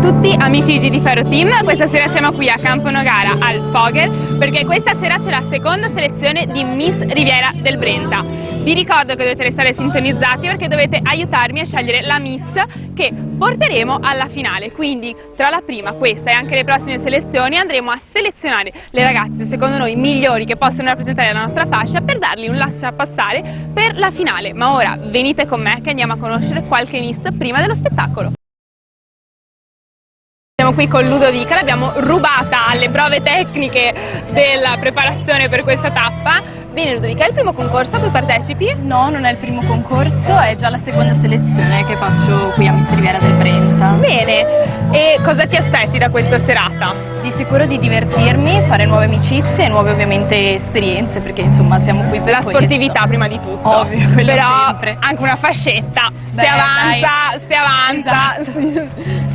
tutti amici di Ferro Team, questa sera siamo qui a Campo Nogara al Fogel perché questa sera c'è la seconda selezione di Miss Riviera del Brenta. Vi ricordo che dovete restare sintonizzati perché dovete aiutarmi a scegliere la Miss che porteremo alla finale, quindi tra la prima, questa e anche le prossime selezioni andremo a selezionare le ragazze secondo noi migliori che possono rappresentare la nostra fascia per dargli un lasciapassare per la finale. Ma ora venite con me che andiamo a conoscere qualche Miss prima dello spettacolo. Siamo qui con Ludovica, l'abbiamo rubata alle prove tecniche della preparazione per questa tappa. Bene Ludovica, è il primo concorso a cui partecipi? No, non è il primo concorso, è già la seconda selezione che faccio qui a Miss Riviera del Brenta. Bene, e cosa ti aspetti da questa serata? Di sicuro di divertirmi, fare nuove amicizie e nuove ovviamente esperienze, perché insomma siamo qui per la sportività prima di tutto. Ovvio, quello però sempre. Anche una fascetta, Beh, se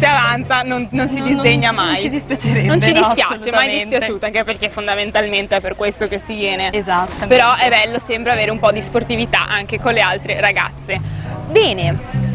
avanza non si disdegna mai. Non ci dispiacerebbe. Non ci no, dispiace, mai dispiaciuta, anche perché fondamentalmente è per questo che si viene. Esattamente. Però è bello sempre avere un po' di sportività anche con le altre ragazze. Bene,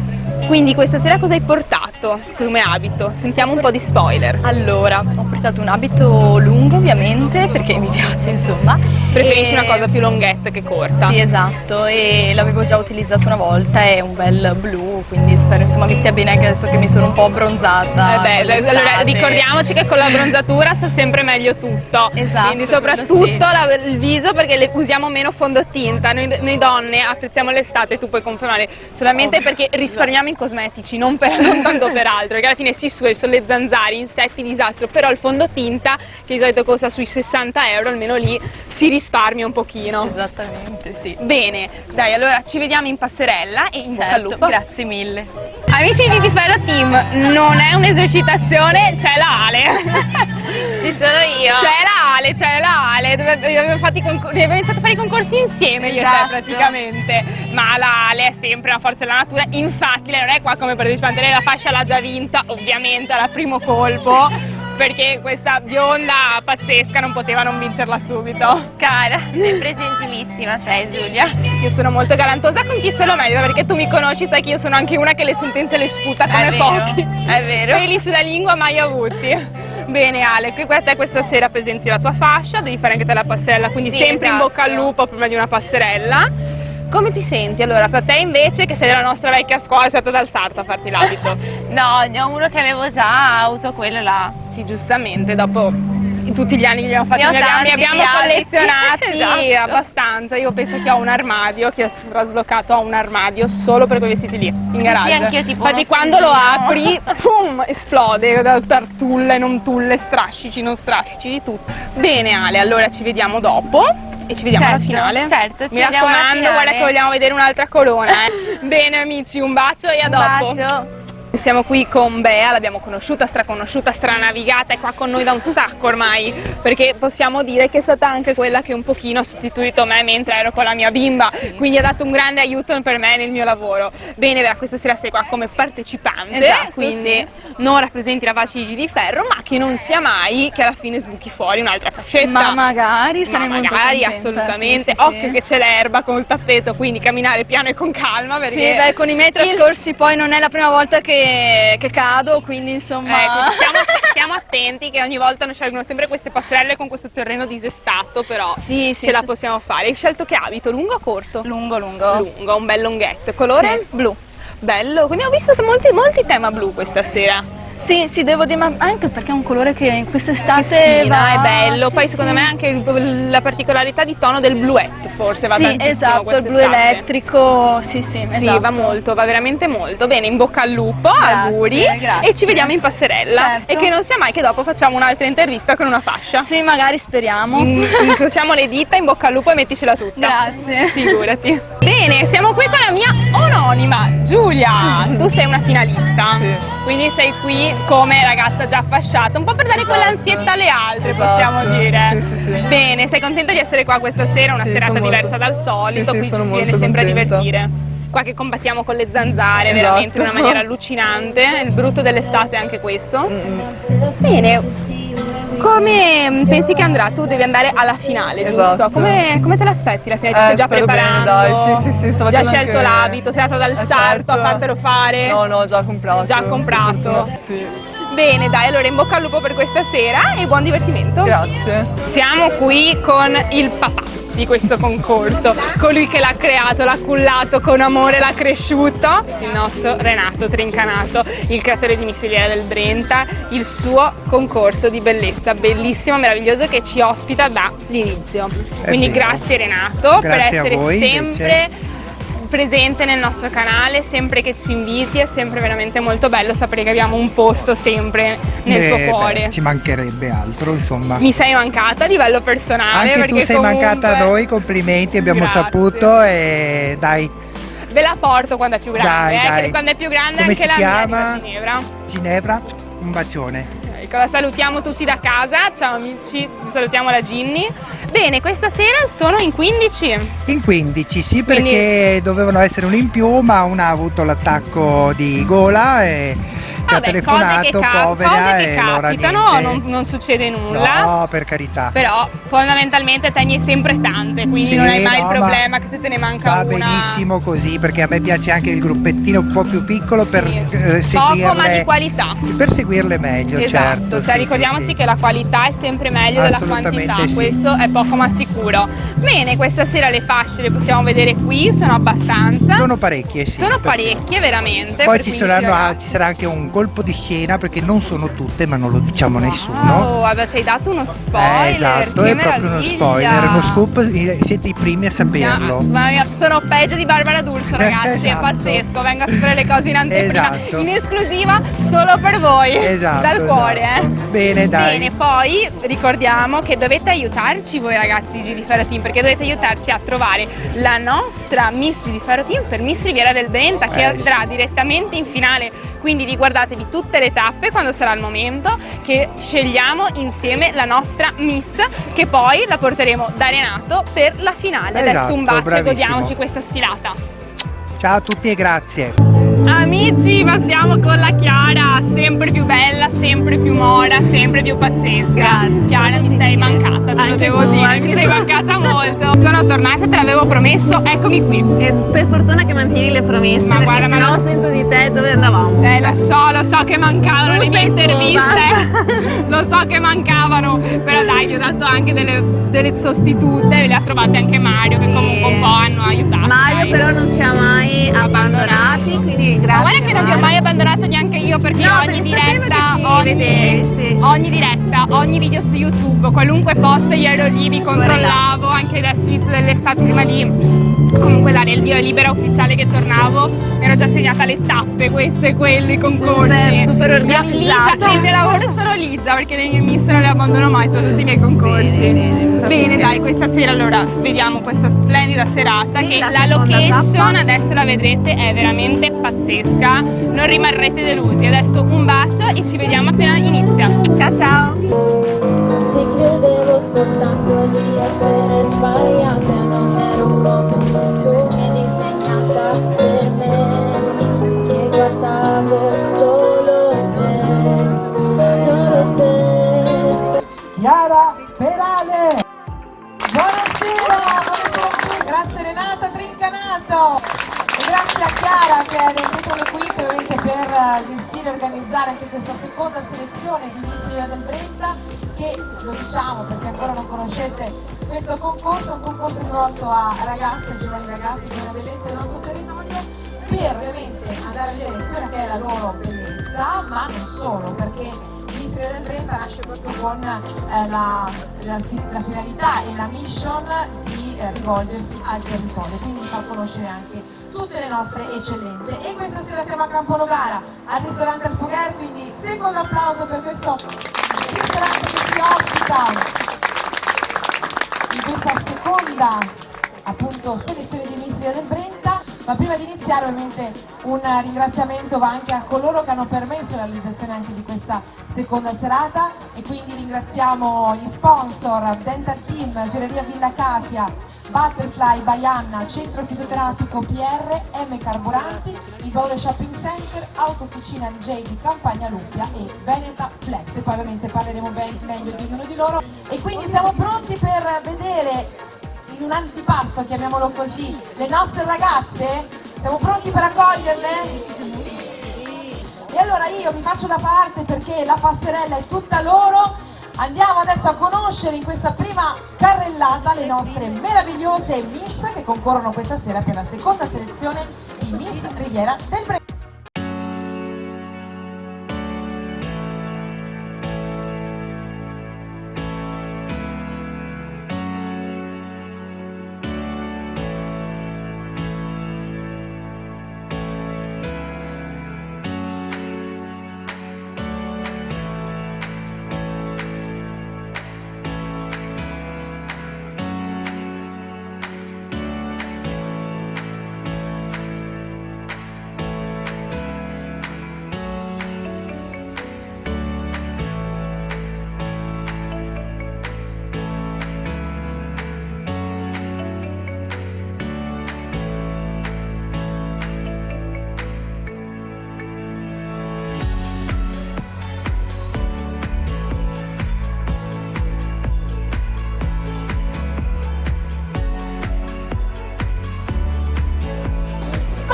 quindi questa sera cosa hai portato come abito? Sentiamo un po' di spoiler. Allora, ho portato un abito lungo ovviamente perché mi piace insomma. Preferisci una cosa più longhetta che corta? Sì, esatto, e l'avevo già utilizzato una volta, è un bel blu, quindi spero insomma mi stia bene anche adesso che mi sono un po' abbronzata. Allora ricordiamoci che con la bronzatura sta sempre meglio tutto. Esatto. Quindi soprattutto il viso, perché le usiamo meno fondotinta. Noi donne apprezziamo l'estate, tu puoi confermare, solamente perché risparmiamo in cosmetici, non tanto per altro, perché alla fine sono le zanzare, insetti, disastro, però il fondotinta che di solito costa sui 60 euro, almeno lì si risparmia un pochino. Esattamente, sì. Bene, dai, allora ci vediamo in passerella e in bocca al lupo. Grazie mille. Amici di Ferro Team, non è un'esercitazione, c'è la Ale. Ci sono io. C'è la Ale. Abbiamo iniziato a fare i concorsi insieme io e te praticamente. Ma la Ale è sempre una forza della natura, infatti lei non è qua come partecipante, lei la fascia l'ha già vinta, ovviamente al primo colpo. Perché questa bionda pazzesca non poteva non vincerla subito. Cara, sempre gentilissima sei Giulia. Io sono molto galantosa con chi se lo merita, perché tu mi conosci, sai che io sono anche una che le sentenze le sputa come pochi. È vero. Peli sulla lingua mai avuti. Bene Ale, qui a te questa sera presenti la tua fascia, devi fare anche te la passerella, quindi sì, sempre esatto. In bocca al lupo prima di una passerella. Come ti senti? Allora, per te invece che sei della nostra vecchia scuola, sei stata dal sarto a farti l'abito. No, ne ho uno che avevo già, uso quello là. Sì, giustamente, dopo tutti gli anni che li abbiamo fatti, ne ne abbiamo collezionati esatto. abbastanza. Io penso che ho un armadio, che ho traslocato a un armadio solo per quei vestiti lì, in garage. Sì, anch'io tipo. Infatti quando lo apri, pum, esplode da tulle, non tulle, strascici, non strascici, di tutto. Bene Ale, allora ci vediamo dopo. E ci vediamo alla finale. Certo, ci mi vediamo alla raccomando, finale. guarda che vogliamo vedere un'altra corona. Bene amici, un bacio e a dopo. Un bacio. Siamo qui con Bea, l'abbiamo conosciuta, straconosciuta, stranavigata, è qua con noi da un sacco ormai, perché possiamo dire che è stata anche quella che un pochino ha sostituito me mentre ero con la mia bimba, quindi ha dato un grande aiuto per me nel mio lavoro. Bene Bea, questa sera sei qua come partecipante, esatto, quindi non rappresenti la fascia di ferro, ma che non sia mai che alla fine sbuchi fuori un'altra fascetta. Ma magari, sarei molto contenta. Assolutamente, sì. Occhio che c'è l'erba con il tappeto, quindi camminare piano e con calma, perché... Sì, beh, con i miei trascorsi poi non è la prima volta che cado, quindi insomma... Ecco, stiamo attenti che ogni volta non scelgono sempre queste passerelle con questo terreno disestato, però ce la possiamo fare. Hai scelto che abito, lungo o corto? Lungo. Lungo, un bel lunghetto. Colore? Sì. Blu. Bello, quindi ho visto molti tema blu questa sera. Sì, devo dire, ma anche perché è un colore che in quest'estate è bello, sì, poi secondo me anche la particolarità di tono del bluette forse va tantissimo. Sì, esatto, il blu quest'estate. elettrico, sì, esatto. Sì, va molto, va veramente molto. Bene, in bocca al lupo, Grazie, auguri, grazie. e ci vediamo in passerella. Certo. E che non sia mai che dopo facciamo un'altra intervista con una fascia. Sì, magari speriamo. Incrociamo le dita, in bocca al lupo e metticela tutta. Grazie. Figurati. Bene, siamo qui con la mia omonima, Giulia. Tu sei una finalista. Sì. Quindi sei qui come ragazza già fasciata, un po' per dare quell'ansietta alle altre, Esatto. possiamo dire. Sì. Bene, sei contenta di essere qua questa sera, una Sì, serata sono diversa molto- dal solito, sì, qui sono ci si viene molto sempre a contenta. divertire. Qua che combattiamo con le zanzare, Esatto. veramente in una maniera allucinante, il brutto dell'estate è anche questo. Bene, come pensi che andrà? Tu devi andare alla finale, giusto? Esatto. Come te l'aspetti la finale? Ti stai già spero bene, preparando? dai. Sì, sto Già facendo scelto anche- l'abito, sei andata dal sarto certo. a fartelo fare? No, già comprato. Già comprato. Sì. Bene, dai, allora in bocca al lupo per questa sera e buon divertimento. Grazie. Siamo qui con il papà di questo concorso, colui che l'ha creato, l'ha cullato con amore, l'ha cresciuto, il nostro Renato Trincanato, il creatore di Miss Riviera del Brenta, il suo concorso di bellezza bellissimo, meraviglioso, che ci ospita dall'inizio. Quindi vero. grazie Renato per Grazie a essere voi, sempre presente nel nostro canale, sempre che ci inviti. È sempre veramente molto bello sapere che abbiamo un posto sempre nel tuo cuore. Ci mancherebbe altro, insomma. Mi sei mancata a livello personale. Anche perché tu sei comunque... mancata a noi, complimenti, abbiamo Grazie. saputo e dai. Ve la porto quando è più grande, Dai, dai. che quando è più grande Come anche si la chiama? mia arriva a Ginevra. Ginevra, un bacione. Ecco, la salutiamo tutti da casa, ciao amici, salutiamo la Ginny. Bene, questa sera sono in 15. In 15, sì, Quindi- perché dovevano essere un in più, ma una ha avuto l'attacco di gola e ci ha Vabbè, telefonato, povera, cose che e allora capitano, niente. non succede nulla. No, per carità. Però fondamentalmente te ne hai sempre tante, quindi Sì, non hai mai il no, problema ma che se te ne manca va una. benissimo così, perché a me piace anche il gruppettino un po' più piccolo per Sì. seguirle. Poco ma di qualità. Per seguirle meglio, Esatto, certo. cioè sì, ricordiamoci sì. che la qualità è sempre meglio della Assolutamente quantità, sì. questo è poco ma sicuro. Bene, questa sera le fasce le possiamo vedere qui, sono abbastanza. Sono parecchie, sì. Sono per parecchie veramente. Poi per ci 15 sarà ragazzi. anche un colpo di scena, perché non sono tutte, ma non lo diciamo a nessuno. Wow, guarda, ci hai dato uno spoiler. Esatto, che è proprio uno meraviglia. spoiler, uno scoop, siete i primi a saperlo. Mamma mia, sono peggio di Barbara D'Urso, ragazzi, Esatto. è pazzesco, vengo a sapere le cose in anteprima, Esatto. in esclusiva solo per voi, Esatto, dal cuore, esatto. Bene, dai. Bene, poi ricordiamo che dovete aiutarci voi ragazzi di Gilifero Team, perché dovete aiutarci a trovare la nostra Miss Gilifero Team per Miss Riviera del Brenta, che andrà direttamente in finale, quindi riguardatevi tutte le tappe quando sarà il momento che scegliamo insieme la nostra Miss, che poi la porteremo da Renato per la finale. Adesso Esatto, un bacio e bravissimo. godiamoci questa sfilata. Ciao a tutti e grazie. Amici, passiamo con la Chiara, sempre più bella, sempre più mora, sempre più pazzesca. Grazie. Chiara, mi sei mancata, te lo Anche devo tu, dire, anche mi sei tu. mancata molto. Sono tornata, te l'avevo promesso, eccomi qui. E per fortuna che mantieni le promesse, Ma perché guarda, se ma no no. sento di te dove andavamo. Lo so che mancavano Tu le mie sei tu, interviste, lo so che mancavano, però dai, ti ho dato anche delle sostitute, le ha trovate anche Mario, che Sì. comunque un po' hanno aiutato. Mario dai. però non ci ha mai abbandonati, quindi Ma grazie. guarda che non vi ho Mario. mai abbandonato neanche io, perché No, ogni perché sapevo diretta, che ci vedevi, sì. ogni diretta, ogni video su YouTube, qualunque post io ero lì, mi controllavo, anche adesso all'inizio dell'estate, prima di comunque dare il via libera ufficiale che tornavo, mi ero già segnata le tappe, questo e quello, i concorsi. Super Ligia, organizzata. il mio lavoro sono Ligia, perché le mie miss non le abbandono mai, sono tutti i miei concorsi. Bene, dai, questa sera allora vediamo questa splendida serata, Sì, che la la seconda location tappa. adesso la vedrete è veramente pazzesca, non rimarrete delusi. Adesso un bacio e ci vediamo appena inizia. Ciao ciao. Se credevo soltanto di essere sbagliata, non ero proprio tu mi hai disegnata per me, che guardavo solo te. Chiara Perale. Buonasera, buonasera a tutti. Grazie Renato Trincanato e grazie a Chiara che è dietro le quinte ovviamente per gestire e organizzare anche questa seconda selezione di Miss Riviera del Brenta, che lo diciamo perché ancora non conoscete questo concorso, è un concorso rivolto a ragazze, giovani ragazzi della bellezza del nostro territorio, per ovviamente andare a vedere quella che è la loro bellezza, ma non solo, perché Miss Riviera del Brenta nasce proprio con la finalità e la mission di rivolgersi al territorio, quindi di far conoscere anche tutte le nostre eccellenze. E questa sera siamo a Camponogara, al ristorante Alfugher, quindi secondo applauso per questo ristorante che ci ospita in questa seconda appunto selezione di Miss Riviera del Brenta. Ma prima di iniziare ovviamente un ringraziamento va anche a coloro che hanno permesso la realizzazione anche di questa seconda serata, e quindi ringraziamo gli sponsor Dental Team, Fioreria Villa Katia, Butterfly Baianna, Centro Fisioterapico PR, M Carburanti, il Baule Shopping Center, Autofficina J di Campagna Luppia e Veneta Flex, e poi ovviamente parleremo meglio di ognuno di loro. E quindi siamo pronti per vedere in un antipasto, chiamiamolo così, le nostre ragazze? Siamo pronti per accoglierle? E allora io mi faccio da parte perché la passerella è tutta loro. Andiamo adesso a conoscere in questa prima carrellata le nostre meravigliose Miss che concorrono questa sera per la seconda selezione di Miss Riviera del Brenta.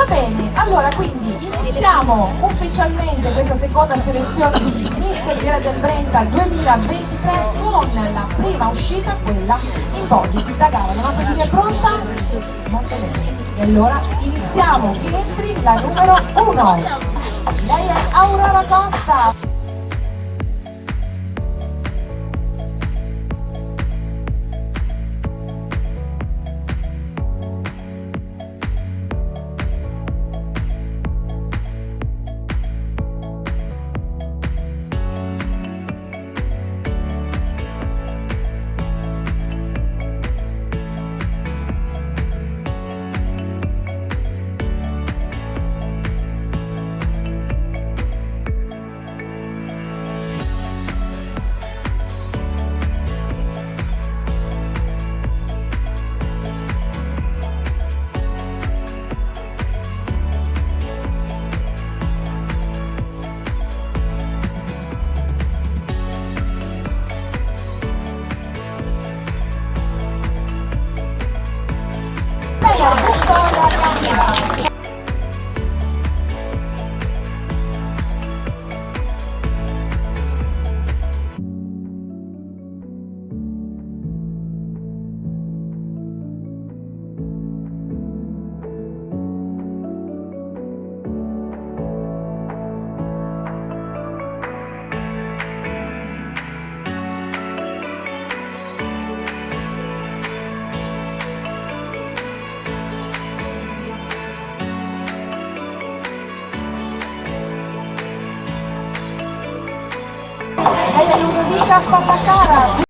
Bene, allora quindi iniziamo ufficialmente questa seconda selezione di Miss Riviera del Brenta 2023 con la prima uscita, quella in podi da gara. La nostra giuria è pronta? Molto bene. E allora iniziamo, che entri la numero 1. Lei è Aurora Costa. Lei è Ludovica Fattacara.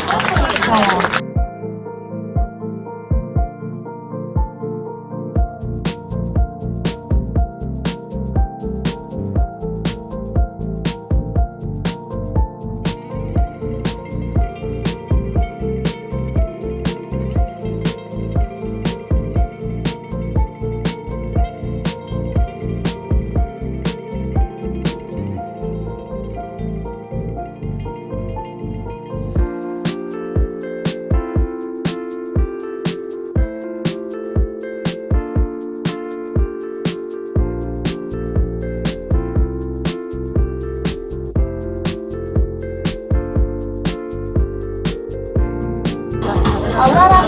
Montenegro. Aurora.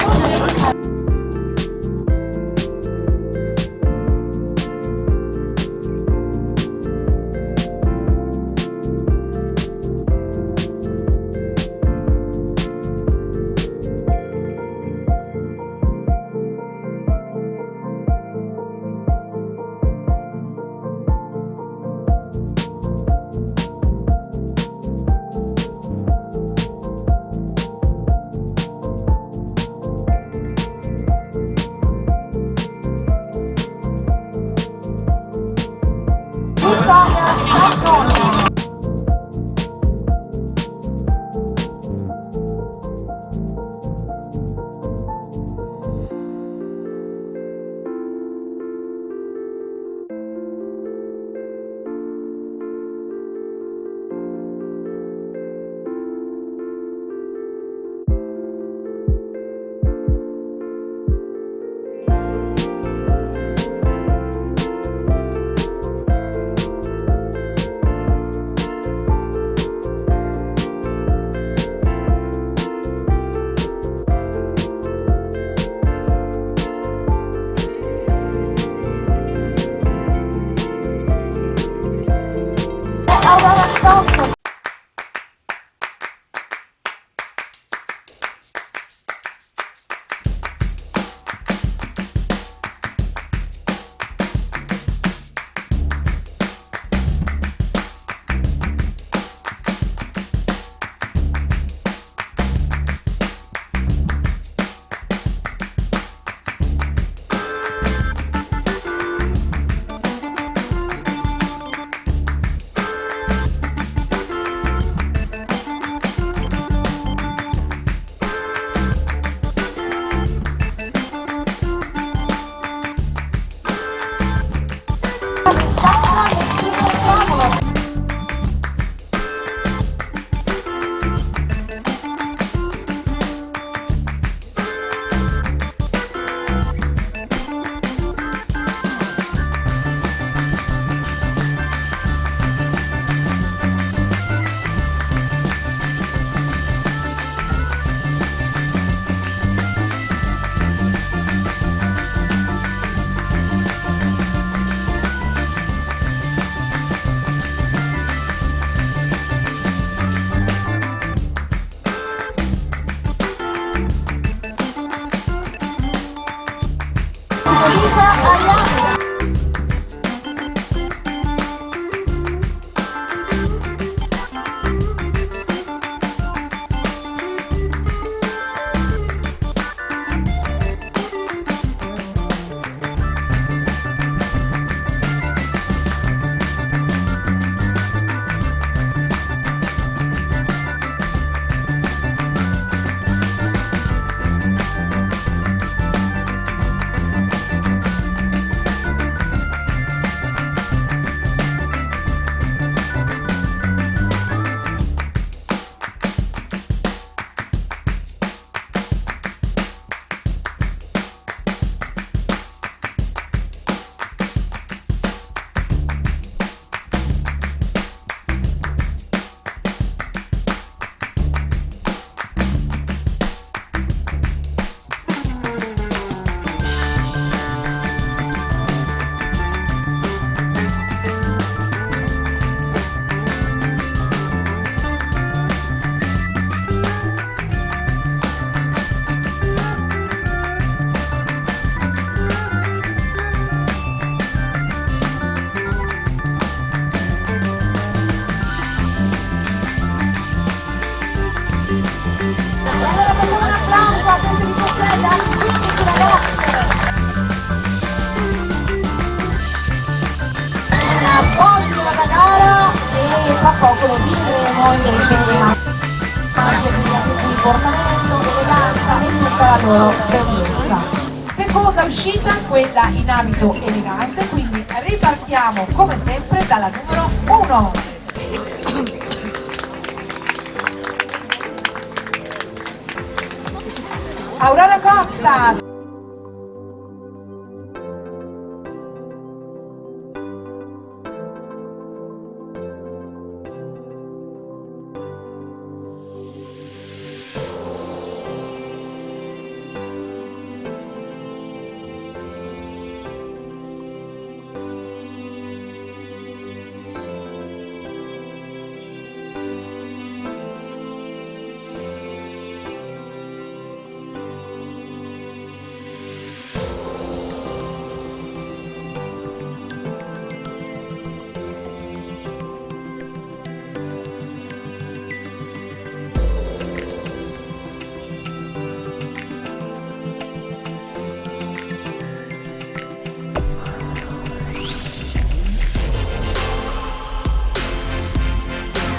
noi che riceviamo anche comportamento, eleganza e tutta la loro bellezza. Seconda uscita, quella in abito elegante, quindi ripartiamo come sempre dalla numero 1. Aurora Costa.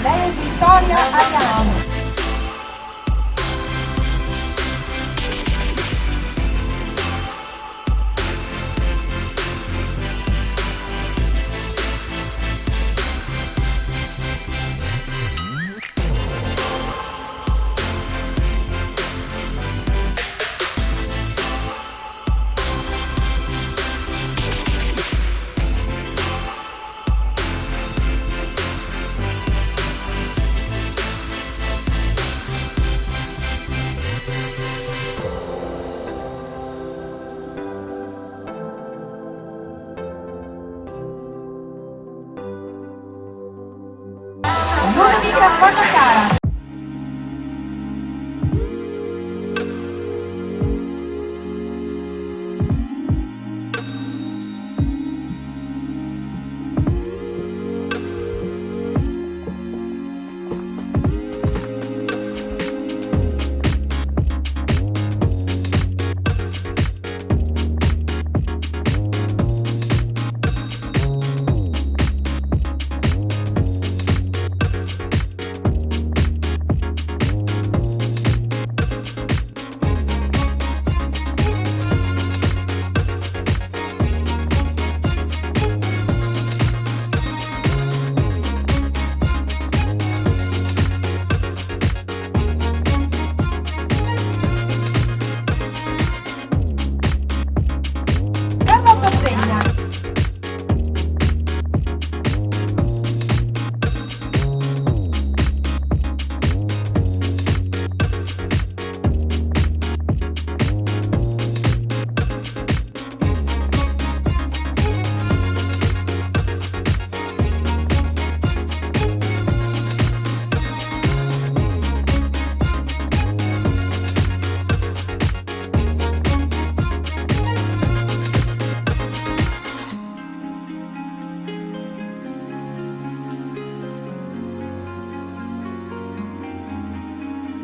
Lei è Vittoria Ariano. Ludovica Pagacara.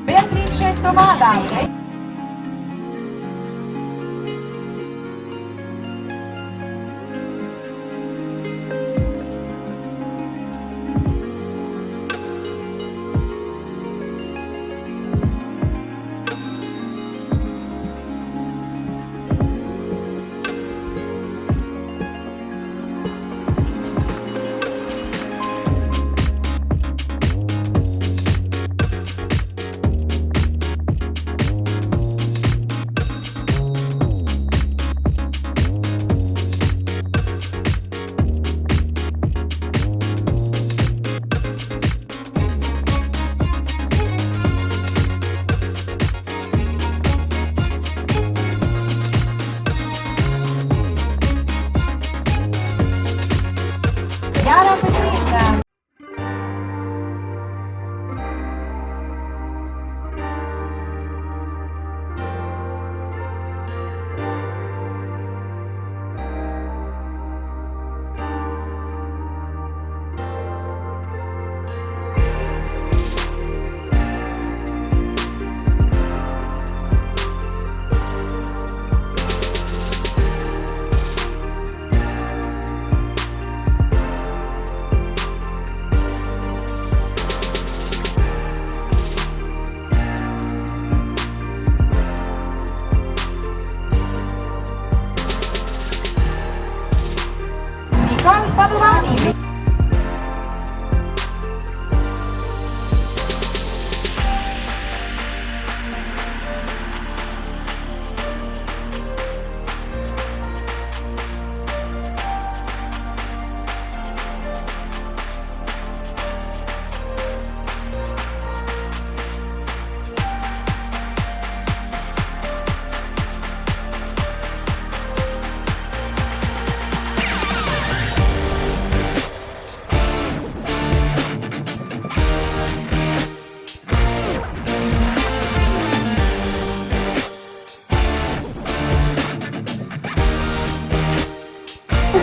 Beatrice Tomada.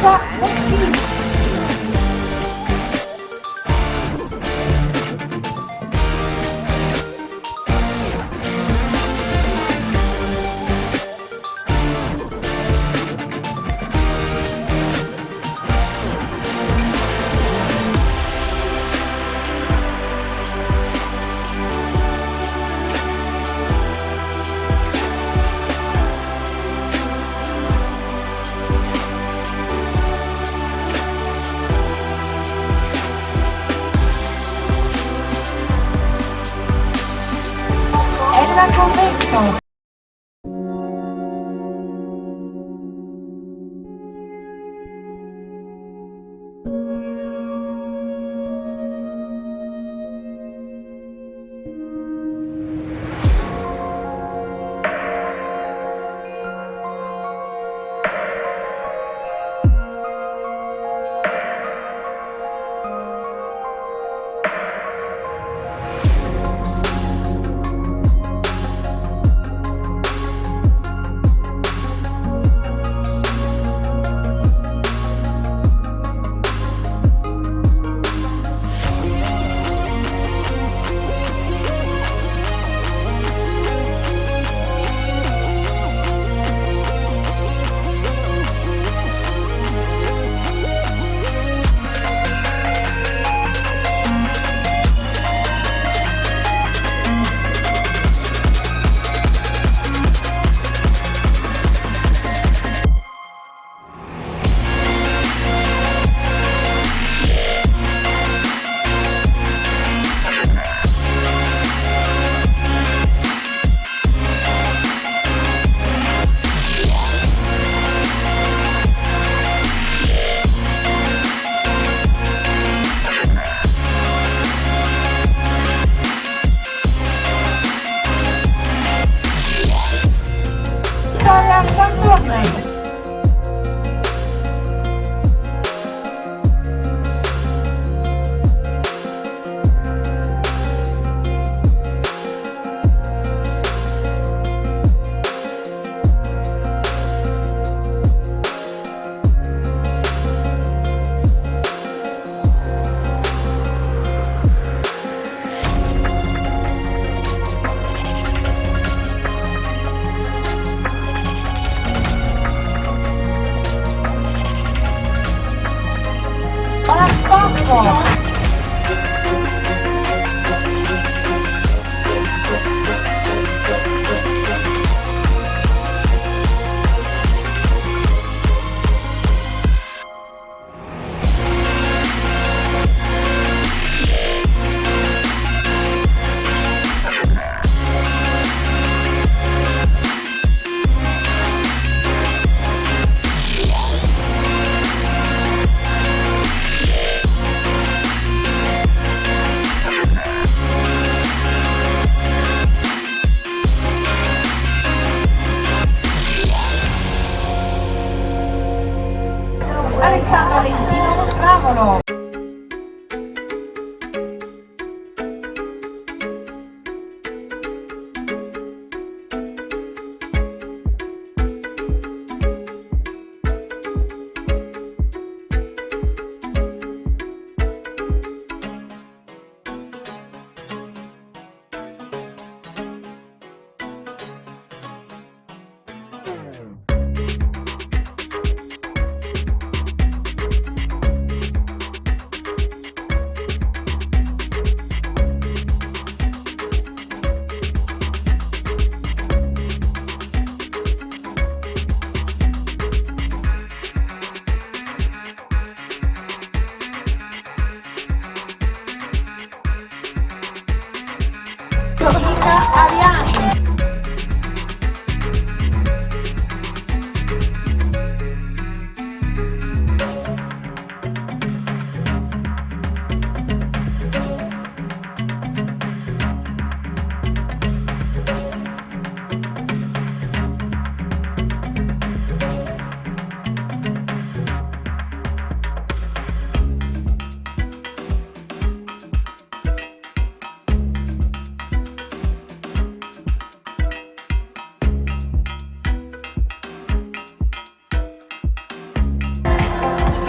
Elisa Moschini. Ella Convento. Vittoria Saturno.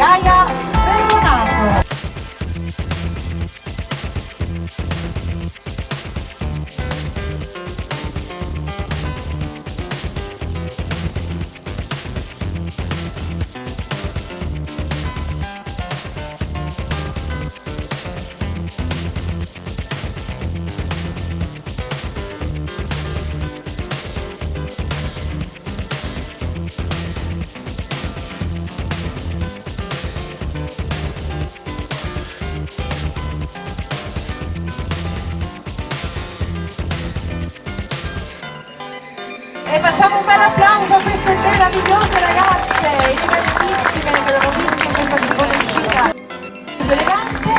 Gaia Ferronato. E facciamo un bel applauso a queste meravigliose ragazze, elegantissime, che abbiamo visto in questa tipologia elegante.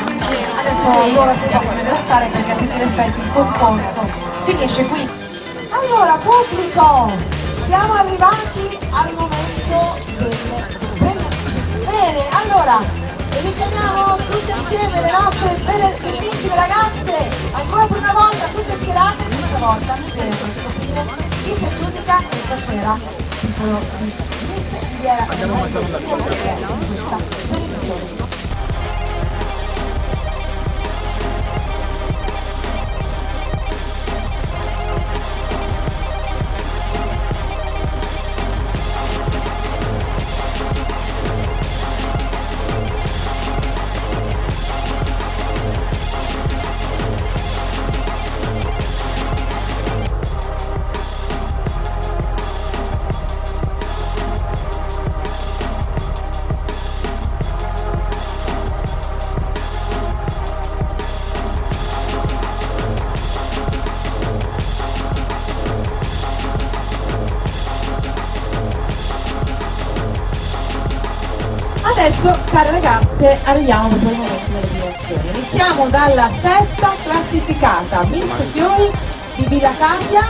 Adesso loro si possono rilassare perché a tutti gli effetti il concorso finisce qui. Allora pubblico, siamo arrivati al momento delle premiazioni. Bene, allora richiamiamo tutte insieme le nostre bellissime ragazze, ancora per una volta tutte schierate, questa volta per scoprire chi si aggiudica questa sera il titolo di Miss Riviera del Brenta di questa selezione. Adesso, care ragazze, arriviamo proprio al momento delle premiazioni. Iniziamo dalla sesta classificata, Miss Fiori di Villa Candia.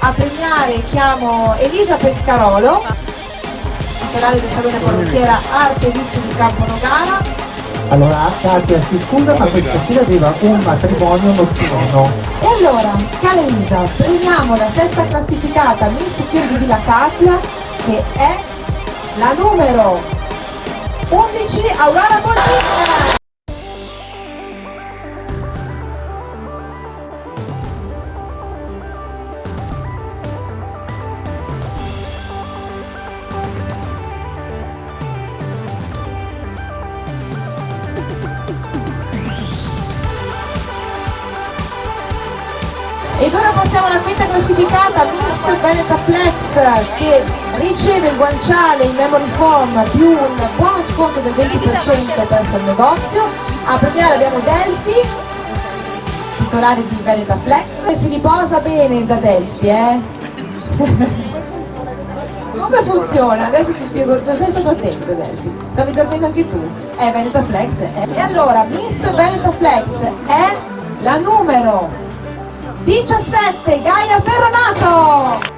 A premiare chiamo Elisa Pescarolo, titolare del Salone Parrucchiera Arte Viste di Camponogara. Allora, Katia si scusa, ma questa sera aveva un matrimonio notturno. E allora, cara Elisa, premiamo la sesta classificata Miss Fiori di Villa Candia, che è la numero 11, Aurora Boldin. Ed ora passiamo alla quinta classificata, Miss Veneta Flex, che riceve il guanciale in memory foam più un buono sconto del 20% presso il negozio. A premiare abbiamo Delphi, titolare di Veneta Flex, e si riposa bene da Delphi, Come funziona? Adesso ti spiego, non sei stato attento Delphi, stavi dormendo anche tu. Veneta Flex. E allora, Miss Veneta Flex è la numero 17, Gaia Ferronato!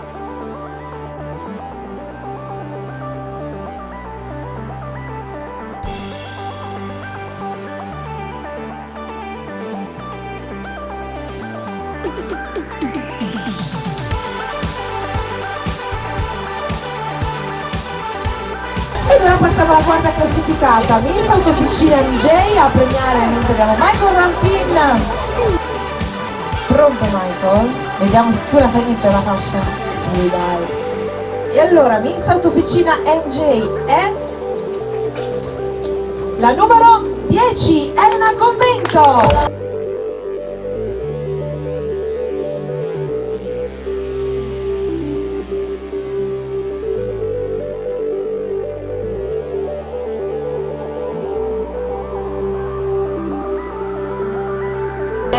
Ed ora passiamo alla quarta classificata, Miss Autofficina MJ. A premiare ovviamente abbiamo Michael Rampin. Pronto Michael? Vediamo se tu la sai mettere la fascia. Sì, dai. E allora, Miss Autofficina MJ è la numero 10, Elena Convento.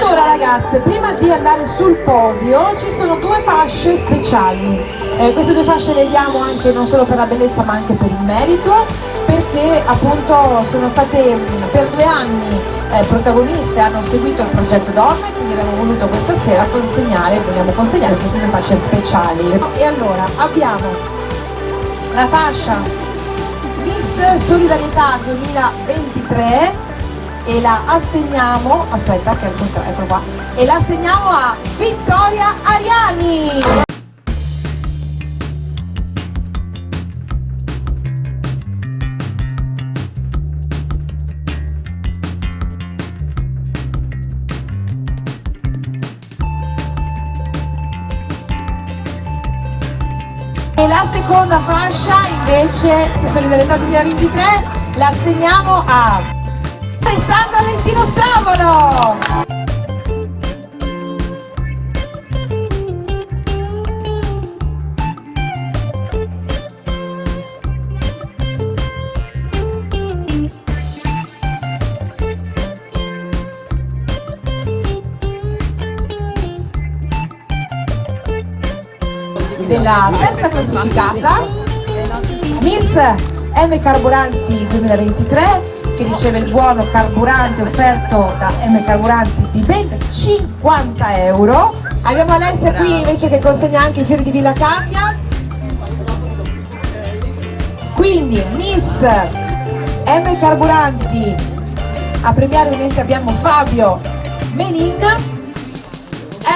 Allora ragazze, prima di andare sul podio ci sono due fasce speciali. Queste due fasce le diamo anche non solo per la bellezza ma anche per il merito, perché appunto sono state per 2 anni protagoniste, hanno seguito il progetto Donna e quindi abbiamo voluto questa sera vogliamo consegnare queste due fasce speciali. E allora abbiamo la fascia Miss Solidarietà 2023 e la assegniamo, aspetta che è il contrario, ecco qua, e la assegniamo a Vittoria Ariani. E la seconda fascia invece, se Solidarietà 2023, la assegniamo a Alessandra Lentino Stravolo. Della terza classificata, Miss M Carburanti 2023, che riceve il buono carburante offerto da M Carburanti di ben 50 euro. Abbiamo Alessia qui invece che consegna anche i fiori di Villa Candia. Quindi Miss M Carburanti, a premiare ovviamente abbiamo Fabio Menin.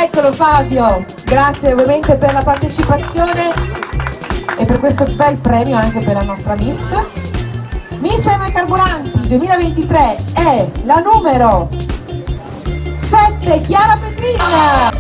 Eccolo Fabio, grazie ovviamente per la partecipazione e per questo bel premio anche per la nostra Miss. Miss M Carburanti 2023 è la numero 7, Chiara Petrin.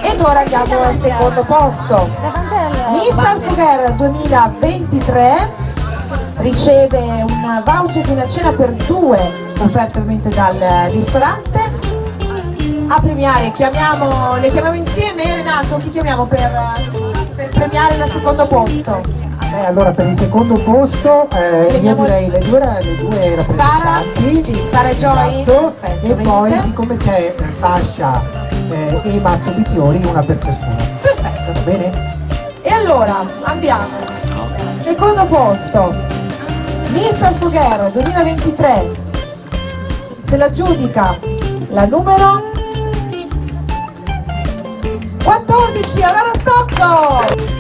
Ed ora andiamo al secondo posto. Miss Alfugher 2023 riceve un voucher di una cena per 2 offerto ovviamente dal ristorante. A premiare le chiamiamo insieme. Renato, chi chiamiamo per premiare il secondo posto? Allora per il secondo posto io direi le due rappresentanti, Sara e Joy. Esatto. Perfetto, E poi vedete? siccome c'è fascia e mazzo di fiori, una per ciascuno. Perfetto. Va bene? E allora andiamo. Secondo posto, Miss Alfugher 2023. Se la giudica la numero 14, Aurora Stocco.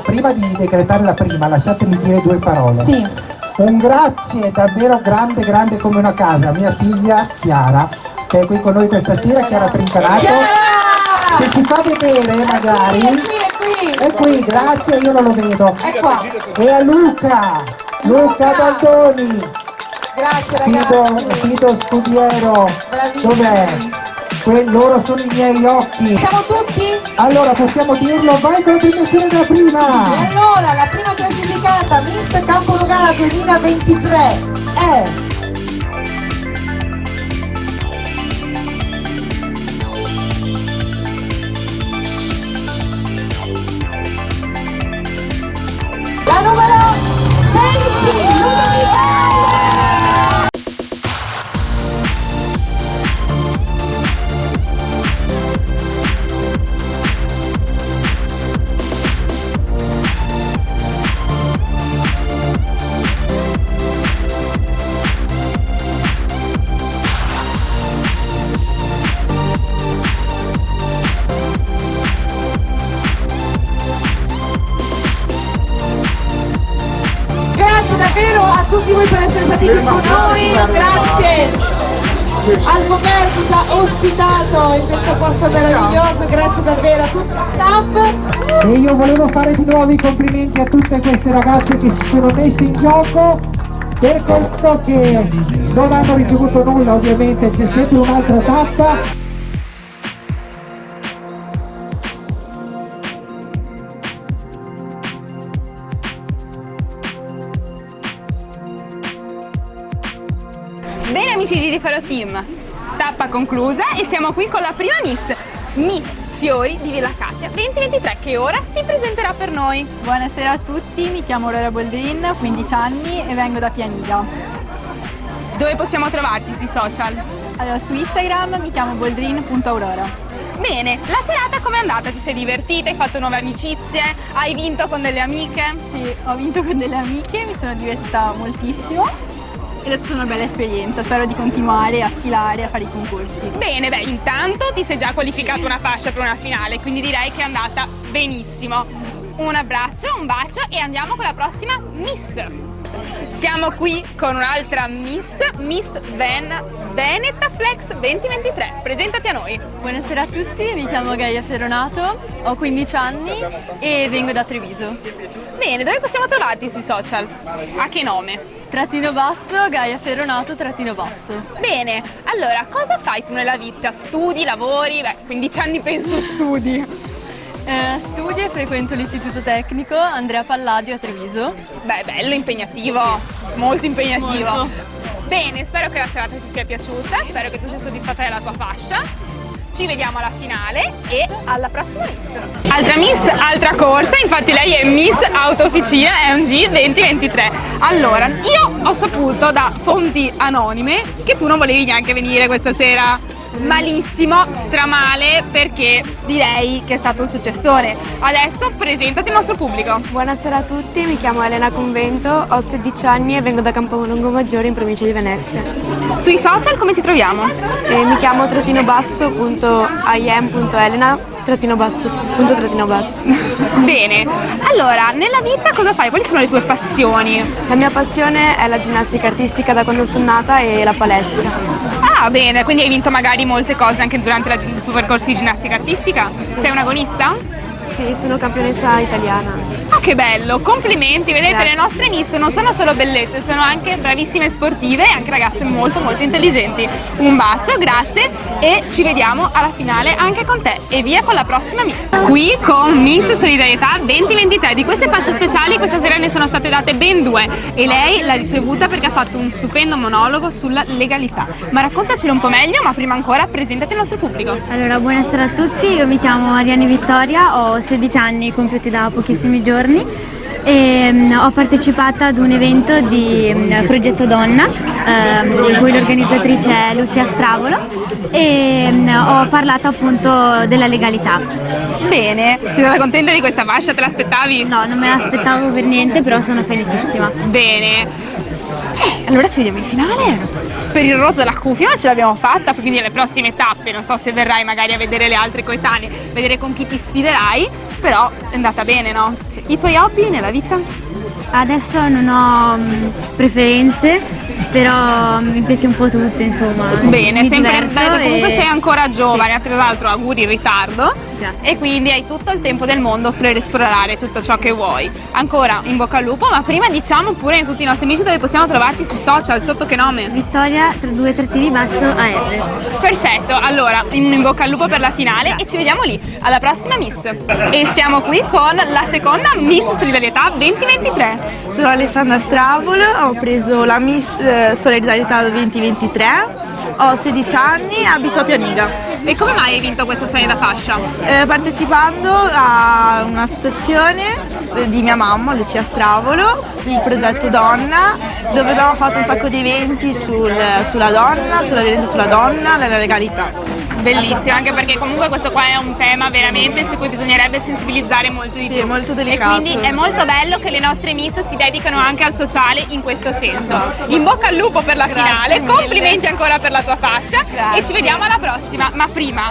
Prima di decretare la prima, lasciatemi dire 2 parole. Sì. Un grazie davvero grande come una casa a mia figlia Chiara, che è qui con noi questa sera, Chiara Trincanato. Chiara! Se si fa vedere magari. È qui, grazie, io non lo vedo. È qua. E a Luca Baldoni. Grazie ragazzi. Fido Scudiero. Bravissimi. Dov'è? Loro sono i miei occhi. Siamo tutti? Allora possiamo dirlo, vai con la premiazione della prima. E allora la prima classificata Miss Camponogara 2023 è la numero 16, Ludovica. Grazie davvero a tutti voi per essere stati qui con noi, grazie al Fogher che ci ha ospitato in questo posto meraviglioso, grazie davvero a tutto lo staff. E io volevo fare di nuovo i complimenti a tutte queste ragazze che si sono messe in gioco. Per coloro che non hanno ricevuto nulla, ovviamente c'è sempre un'altra tappa. Bene amici di Faro Team, tappa conclusa e siamo qui con la prima Miss Fiori di Villa Candia 2023 che ora si presenterà per noi. Buonasera a tutti, mi chiamo Aurora Boldrin, ho 15 anni e vengo da Pianiga. Dove possiamo trovarti sui social? Allora, su Instagram mi chiamo boldrin.aurora. Bene, la serata com'è andata? Ti sei divertita? Hai fatto nuove amicizie? Hai vinto con delle amiche? Sì, ho vinto con delle amiche, mi sono divertita moltissimo ed è stata una bella esperienza, spero di continuare a sfilare, a fare i concorsi. Bene, beh, intanto ti sei già qualificato una fascia per una finale, quindi direi che è andata benissimo. Un abbraccio, un bacio e andiamo con la prossima Miss. Siamo qui con un'altra Miss Veneta Flex 2023. Presentati a noi. Buonasera a tutti, mi chiamo Gaia Ferronato, ho 15 anni e vengo da Treviso. Bene, dove possiamo trovarti sui social? A che nome? _, Gaia Ferronato _. Bene, allora cosa fai tu nella vita? Studi, lavori? Beh, 15 anni penso studi. Studio e frequento l'istituto tecnico Andrea Palladio a Treviso. Beh, bello, impegnativo, molto impegnativo. Molto. Bene, spero che la serata ti sia piaciuta, spero che tu sia soddisfatta della tua fascia. Ci vediamo alla finale e alla prossima Miss. Altra Miss, altra corsa, infatti lei è Miss Autofficina MG 2023. Allora, io ho saputo da fonti anonime che tu non volevi neanche venire questa sera. Malissimo, stramale, perché direi che è stato un successore. Adesso presentati al nostro pubblico. Buonasera a tutti, mi chiamo Elena Convento, ho 16 anni e vengo da Campolongo Maggiore in provincia di Venezia. Sui social come ti troviamo? Mi chiamo _IM.Elena_. Bene, allora, nella vita cosa fai? Quali sono le tue passioni? La mia passione è la ginnastica artistica da quando sono nata e la palestra. Ah, bene, quindi hai vinto magari molte cose anche durante il tuo percorso di ginnastica artistica? Sei un agonista? Sì, sono campionessa italiana. Ah, che bello, complimenti, vedete, Grazie. le nostre Miss non sono solo bellezze, sono anche bravissime sportive e anche ragazze molto molto intelligenti. Un bacio, grazie e ci vediamo alla finale anche con te e via con la prossima Miss. Qui con Miss Solidarietà 2023, di queste fasce speciali questa sera ne sono state date ben 2 e lei l'ha ricevuta perché ha fatto un stupendo monologo sulla legalità. Ma raccontacelo un po' meglio, ma prima ancora presentati al nostro pubblico. Allora, buonasera a tutti, io mi chiamo Ariane Vittoria, ho 16 anni compiuti da pochissimi giorni e ho partecipato ad un evento di Progetto Donna, di cui l'organizzatrice è Lucia Stravolo e ho parlato appunto della legalità. Bene, sei stata contenta di questa fascia? Te l'aspettavi? No, non me l'aspettavo per niente, però sono felicissima. Bene. Allora ci vediamo in finale. Per il rosa della cuffia ce l'abbiamo fatta, quindi alle prossime tappe, non so se verrai magari a vedere le altre coetanee, vedere con chi ti sfiderai, però è andata bene, no? I tuoi hobby nella vita? Adesso non ho preferenze, però mi piace un po' tutto, insomma. Bene, Mi sempre diverto bello, comunque e- sei ancora giovane, Sì. tra l'altro auguri in ritardo. Grazie. E quindi hai tutto il tempo del mondo per esplorare tutto ciò che vuoi. Ancora in bocca al lupo, ma prima diciamo pure a tutti i nostri amici dove possiamo trovarti sui social, sotto che nome? Vittoria tra 2_AR. Perfetto, allora in bocca al lupo per la finale e ci vediamo lì, alla prossima Miss. E siamo qui con la seconda Miss Solidarietà 2023. Sono Alessandra Stravolo, ho preso la Miss Solidarietà 2023, ho 16 anni e abito a Pianiga. E come mai hai vinto questa splendida fascia? Partecipando a un'associazione di mia mamma, Lucia Stravolo, il Progetto Donna, dove abbiamo fatto un sacco di eventi sulla donna, sulla violenza sulla donna, nella legalità. Bellissimo, anche perché comunque questo qua è un tema veramente su cui bisognerebbe sensibilizzare molto di più. Sì, è molto delicato. E quindi è molto bello che le nostre Miss si dedicano anche al sociale in questo senso. In bocca al lupo per la finale, mille. complimenti ancora per la tua fascia Grazie. e ci vediamo alla prossima. Ma prima,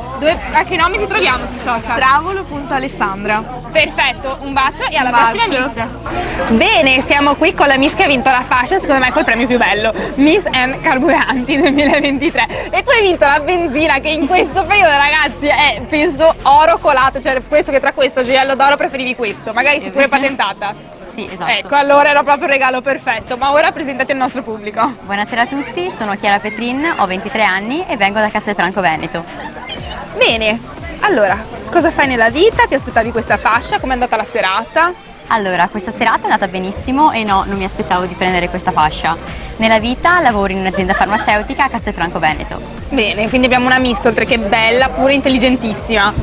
a che nome ti troviamo sui social? Stravolo.Alessandra. Perfetto, un bacio e alla Un prossima bacio. Miss. Bene, siamo qui con la Miss che ha vinto la fascia, secondo me col premio più bello, Miss M Carburanti 2023. E tu hai vinto la benzina che in questo periodo, ragazzi, è penso oro colato, cioè questo che tra questo gioiello d'oro preferivi questo, magari sei pure patentata. Sì, esatto. Ecco, allora era proprio un regalo perfetto, ma ora presentate il nostro pubblico. Buonasera a tutti, sono Chiara Petrin, ho 23 anni e vengo da Castelfranco Veneto. Bene, allora, cosa fai nella vita? Ti aspettavi questa fascia? Com'è andata la serata? Allora, questa serata è andata benissimo e no, non mi aspettavo di prendere questa fascia. Nella vita lavoro in un'azienda farmaceutica a Castelfranco Veneto. Bene, quindi abbiamo una Miss oltre che bella, pure intelligentissima.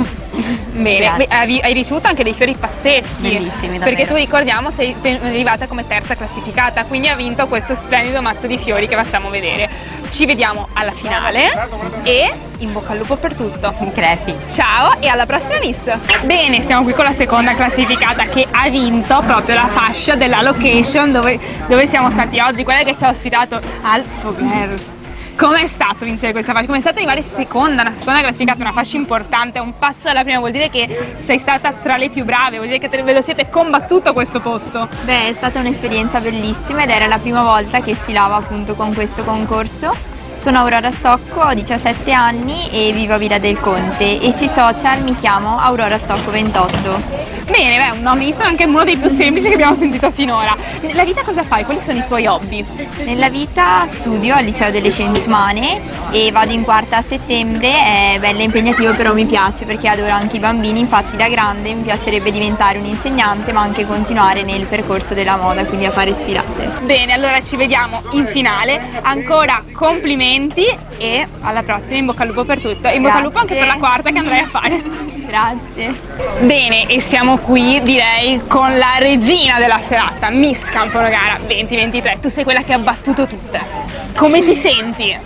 Bene, Grazie. hai ricevuto anche dei fiori pazzeschi. Bellissimi, davvero. Perché tu ricordiamo sei arrivata come terza classificata, quindi ha vinto questo splendido mazzo di fiori che facciamo vedere. ci vediamo alla finale e in bocca al lupo per tutto. Crepi. Ciao e alla prossima Miss. Bene, siamo qui con la seconda classificata che ha vinto proprio la fascia della location dove siamo stati oggi, quella che ci ha ospitato al Fogher. Com'è stato vincere questa fascia? Com'è stato arrivare seconda, una seconda classificata, una fascia importante, un passo dalla prima, vuol dire che sei stata tra le più brave, vuol dire che ve lo siete combattuto questo posto. Beh, è stata un'esperienza bellissima ed era la prima volta che sfilavo appunto con questo concorso. Sono Aurora Stocco, ho 17 anni e vivo a Villa del Conte e sui social mi chiamo Aurora Stocco 28. Bene, beh, un nome visto anche uno dei più semplici che abbiamo sentito finora. Nella vita cosa fai? Quali sono i tuoi hobby? Nella vita studio al Liceo delle Scienze Umane e vado in quarta a settembre, è bello impegnativo però mi piace perché adoro anche i bambini, infatti da grande mi piacerebbe diventare un'insegnante ma anche continuare nel percorso della moda, quindi a fare sfilate. Bene, allora ci vediamo in finale, ancora complimenti e alla prossima, in bocca al lupo per tutto e in bocca al lupo anche per la quarta che andrai a fare. Grazie. Bene, e siamo qui direi con la regina della serata, Miss Camponogara 2023, tu sei quella che ha battuto tutte. Come ti senti?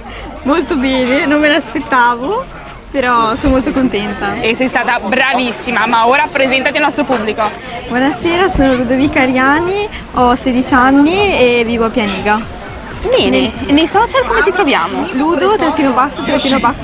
Molto bene, non me l'aspettavo, però sono molto contenta. E sei stata bravissima, ma ora presentati al nostro pubblico. Buonasera, sono Ludovica Ariani, ho 16 anni e vivo a Pianiga. Bene, nei social come ti troviamo? Ludo, trattino basso,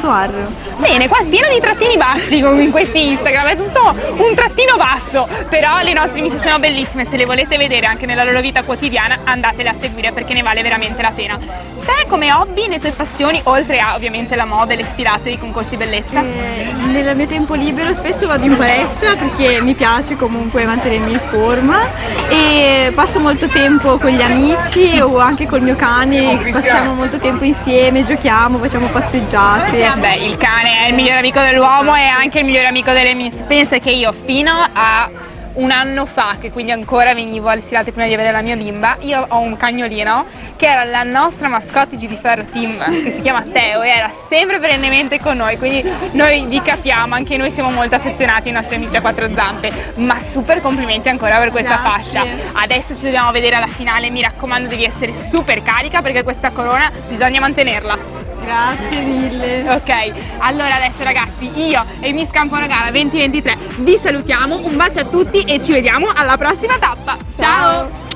ar. Bene, qua pieno di trattini bassi in questi Instagram, è tutto un trattino basso, però le nostre miss sono bellissime, se le volete vedere anche nella loro vita quotidiana andatele a seguire perché ne vale veramente la pena. Te come hobby, le tue passioni, oltre a ovviamente la moda e le sfilate di concorsi bellezza? Nel mio tempo libero spesso vado in palestra perché mi piace comunque mantenermi in forma e passo molto tempo con gli amici o anche col mio cane, passiamo molto tempo insieme, giochiamo, facciamo passeggiate. Beh, il cane è il migliore amico dell'uomo e anche il migliore amico delle miss. Pensa che io fino a un anno fa, che quindi ancora venivo alle sfilate prima di avere la mia bimba, io ho un cagnolino che era la nostra mascotte di Ferro Team, che si chiama Teo e era sempre perennemente con noi, quindi noi vi capiamo, anche noi siamo molto affezionati ai nostri amici a quattro zampe, ma super complimenti ancora per questa fascia. Adesso ci dobbiamo vedere alla finale, mi raccomando devi essere super carica perché questa corona bisogna mantenerla. Grazie mille. Ok, allora adesso ragazzi, io e Miss Camponogara 2023 vi salutiamo, un bacio a tutti e ci vediamo alla prossima tappa. Ciao.